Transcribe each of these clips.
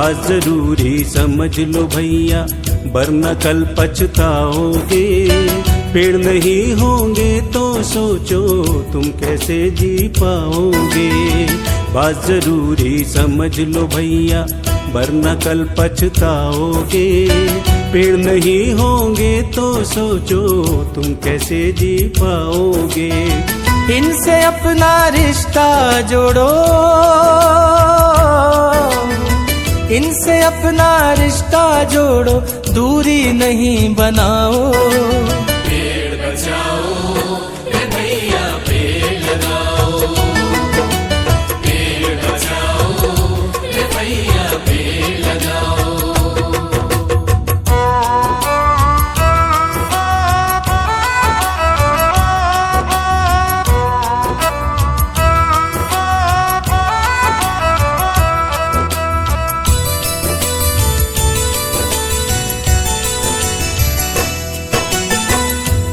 बात जरूरी समझ लो भैया, वरना कल पछताओगे। पेड़ नहीं होंगे तो सोचो तुम कैसे जी पाओगे। बात जरूरी समझ लो भैया, वरना कल पछताओगे। पेड़ नहीं होंगे तो सोचो तुम कैसे जी पाओगे। इनसे अपना रिश्ता जोड़ो, इनसे अपना रिश्ता जोड़ो, दूरी नहीं बनाओ। पेड़ बचाओ रे भैया, पेड़ लगाओ। पेड़ बचाओ रे भैया, पेड़ लगाओ।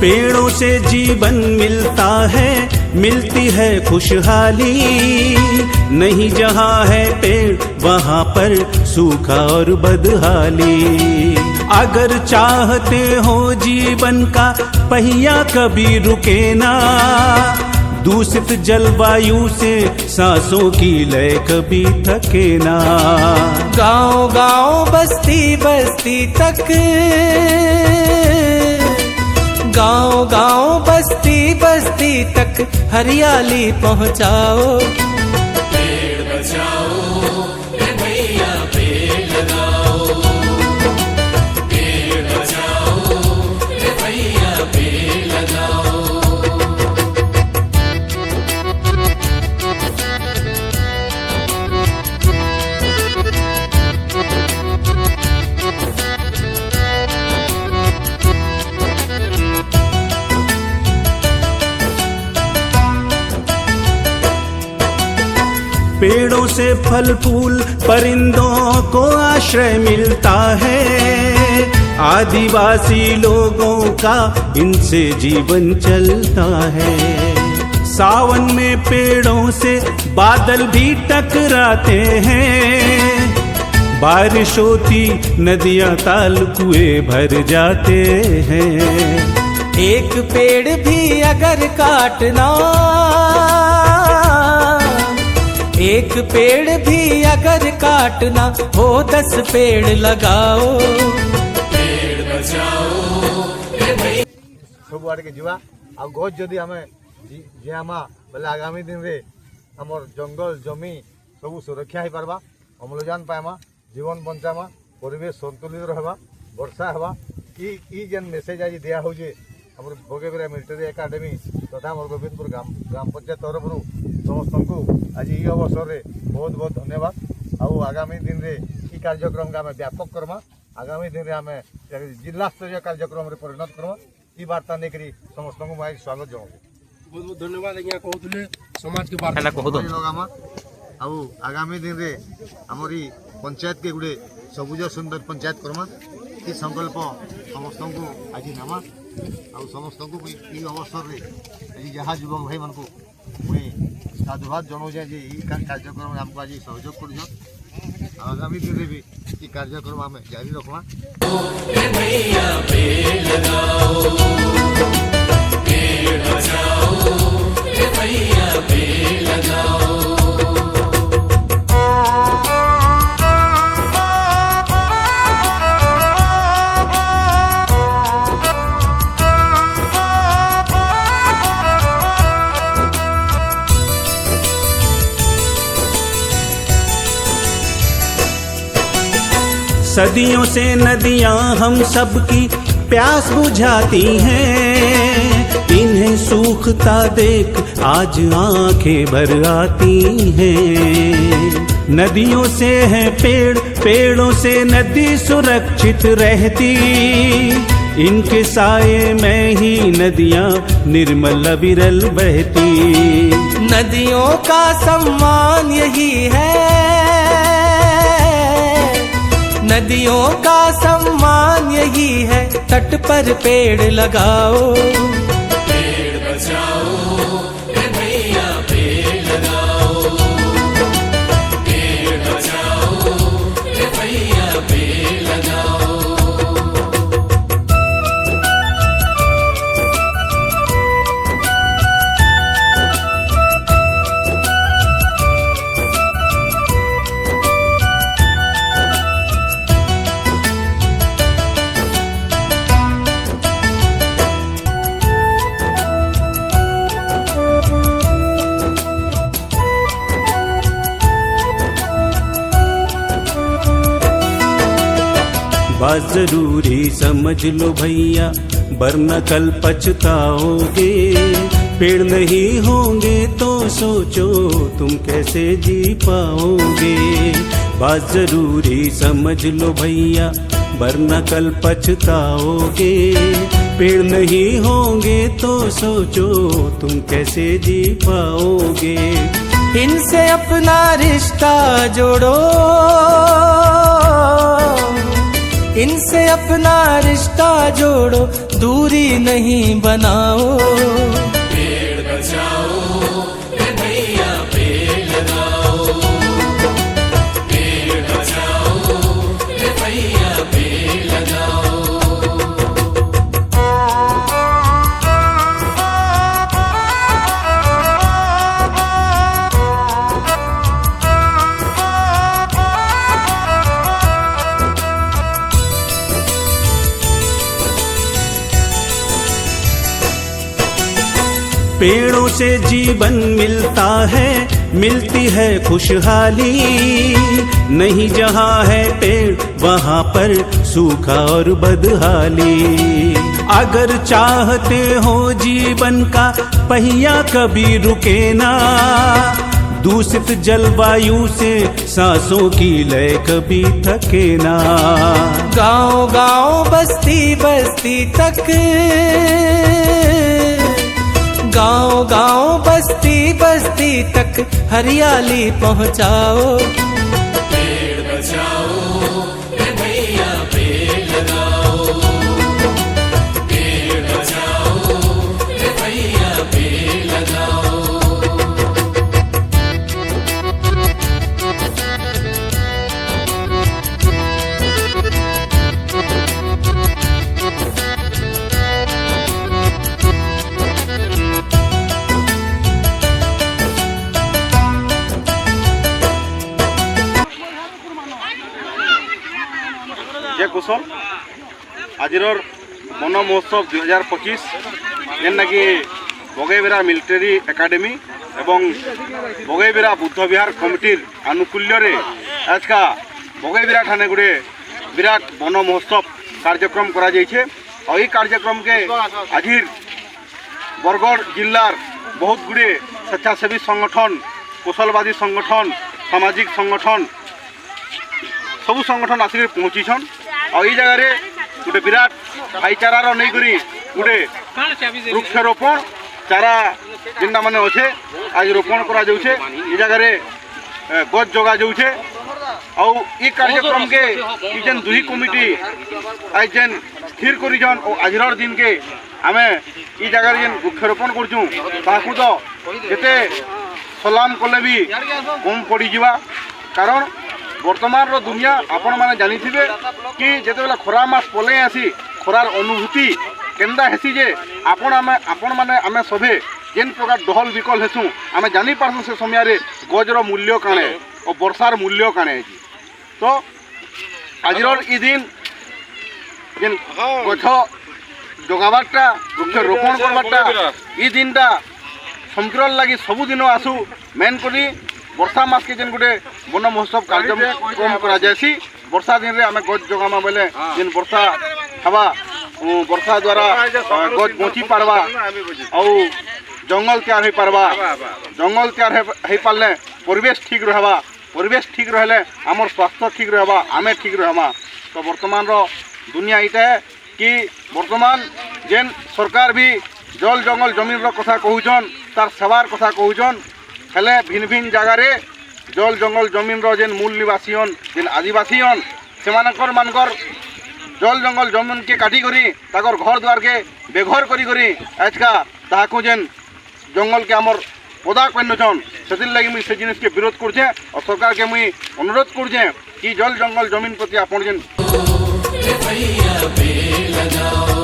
पेड़ों से जीवन मिलता है, मिलती है खुशहाली। नहीं जहाँ है पेड़ वहाँ पर सूखा और बदहाली। अगर चाहते हो जीवन का पहिया कभी रुके ना, दूषित जलवायु से सांसों की लय कभी थके ना। गांव गांव बस्ती बस्ती तक, गांव गांव बस्ती बस्ती तक हरियाली पहुंचाओ। पेड़ बचाओ रे भैया, पेड़ लगाओ। पेड़ बचाओ रे भैया, पेड़ लगाओ। पेड़ों से फल फूल परिंदों को आश्रय मिलता है। आदिवासी लोगों का इनसे जीवन चलता है। सावन में पेड़ों से बादल भी टकराते हैं। बारिश होती नदियां ताल कुएं भर जाते हैं। एक पेड़ भी अगर काटना, एक पेड़ भी अगर काटना हो 10 पेड़ लगाओ। पेड़ बचाओ रे भैया। सब आड़ के जीवा आ गछ जदि आमे जियामा बोले आगामी दिन रे हमर जंगल जमी सब सुरक्षा हो पारबा, अम्लजान पाएमा, जीवन बंचामा, परिवेश संतुलित रहबा, वर्षा हवा। ई जेन मेसेज आज दिया हो जे हमर भोगेबरा मिलिटरी एकाडेमी तथा हमर गोविंदपुर ग्राम पंचायत तरफ समस्त को आज ये अवसर रे बहुत बहुत धन्यवाद। आउ आगामी दिन रे ई कार्यक्रम के आमे व्यापक करमा। आगामी दिन रे आमे जिला स्तरीय कार्यक्रम रे परिणत करमा। ई वार्ता नेकरी समस्त को मैं स्वागत जनाऊँ। बहुत बहुत धन्यवाद। आज्ञा कहूले समाज के वार्ता लगामा। आउ आगामी दिन रे हमरी पंचायत के गुडे सबुज सुंदर पंचायत करमा। ई संकल्प समस्त को आज नामा। आउ समस्त को ई अवसर रे आज जहाँ युवक भाई मन को मुई साधुवाद जनाऊँ जे ई कार्यक्रम हमको आज सहयोग कर। आगामी दिन रे भी ई कार्यक्रम आम जारी रखवा। भैया पेड़ लगाओ, पेड़ बचाओ भैया, पेड़ लगाओ। सदियों से नदियां हम सबकी प्यास बुझाती हैं। इन्हें सूखता देख आज आंखें भर आती हैं। नदियों से है पेड़, पेड़ों से नदी सुरक्षित रहती। इनके साये में ही नदियां निर्मल अविरल बहती। नदियों का सम्मान यही है, नदियों का सम्मान यही है, तट पर पेड़ लगाओ। पेड़ बचाओ रे भैया, पेड़ लगाओ। पेड़ बचाओ रे भैया। बात जरूरी समझ लो भैया, वरना कल पछताओगे। पेड़ नहीं होंगे तो सोचो तुम कैसे जी पाओगे। बात जरूरी समझ लो भैया, वरना कल पछताओगे। पेड़ नहीं होंगे तो सोचो तुम कैसे जी पाओगे। इनसे अपना रिश्ता जोड़ो, इनसे अपना रिश्ता जोड़ो, दूरी नहीं बनाओ। पेड़ बचाओ रे भैया, पेड़ लगाओ। पेड़ बचाओ रे भैया, पेड़ लगाओ। पेड़ों से जीवन मिलता है, मिलती है खुशहाली। नहीं जहाँ है पेड़ वहाँ पर सूखा और बदहाली। अगर चाहते हो जीवन का पहिया कभी रुके ना, दूषित जलवायु से सांसों की लय कभी थके ना। गांव गांव बस्ती बस्ती तक, गांव गांव बस्ती बस्ती तक हरियाली पहुंचाओ। पेड़ बचाओ रे भैया, पेड़ लगाओ। पेड़ बचाओ रे भैया, पेड़ लगाओ। जय कुशल आजिर वन महोत्सव 2025 जेनना कि बगैबिरा मिलिटारी एकाडेमी एवं बगैबिरा बुद्ध विहार कमिटीर आनुकूल्य आज का बगैबिरा ठाने गुड़े विराट वन महोत्सव कार्यक्रम करा जाइछे। और कार्यक्रम के आज बरगढ़ जिलार बहुत गुड़े स्वेच्छासेवी संगठन, कुशलवादी संगठन, सामाजिक संगठन सबू संगठन आसिक पहुँचीछन। और ये जगह गोटे विराट भाईचारा नहीं करी गोटे वृक्षरोपण चारा जिनटा माने अच्छे आज रोपण करा जाउछे। ये जगह गछ जगा जाउछे। और ये कार्यक्रम के जेन दुही कमिटी आज जेन स्थिर करिछन और आजर दिन के आमे ये जगह जेन वृक्षरोपण करछुं ताकू तो जेते सलाम कले भी कम पड़ी जिवा। कारण वर्तमान रो दुनिया आपण माने जानी थिबे कि जेते बेला खरा मास पले आसी खरार अनुभूति केंदा हेसी जे आपण माने आमे सभे जेन प्रकार डहल विकल हेसु आमे जानी पारसु से समय रे गजर मूल्य काणे और वर्षार मूल्य काणे। तो आजिर ई दिन जेन गछ जगाबारटा वृक्ष रोपण करबारटा ई दिनटा समग्र लगी सबुदिन आसू मेन करी वर्षा मास के जेन गोटे वन महोत्सव कार्यक्रम करा जायसी। वर्षा दिन रे आमे गछ जगामा बेले जेन वर्षा हवा वर्षा द्वारा गछ बची पारबा और जंगल तैयार हो पारबा। जंगल तैयार हो पारले परिवेश ठीक रहबा। परिवेश ठीक रहले आमर स्वास्थ्य ठीक रहबा, आमे ठीक रहबा। तो वर्तमान रो दुनिया इटा है कि वर्तमान जेन सरकार भी जल जंगल जमीन रो कथा कहूछन, तार सेवार कथा कहूछन, हेले भिन्न भिन्न जगार जल जंगल जमीन रो जेन मूल निवासीन जेन आदिवासीन से मानकर जल जंगल जमीन के काटी करी ताकर घर द्वार के बेघर करी आज का ताकू जेन जंगल के आमर पदा कन्नछन से लगी मुझे से जिनिस के विरोध करछे। और सरकार के मुई अनुरोध करछे कि जल जंगल जमीन प्रति आपण जेन भैया पेड़ लगाओ।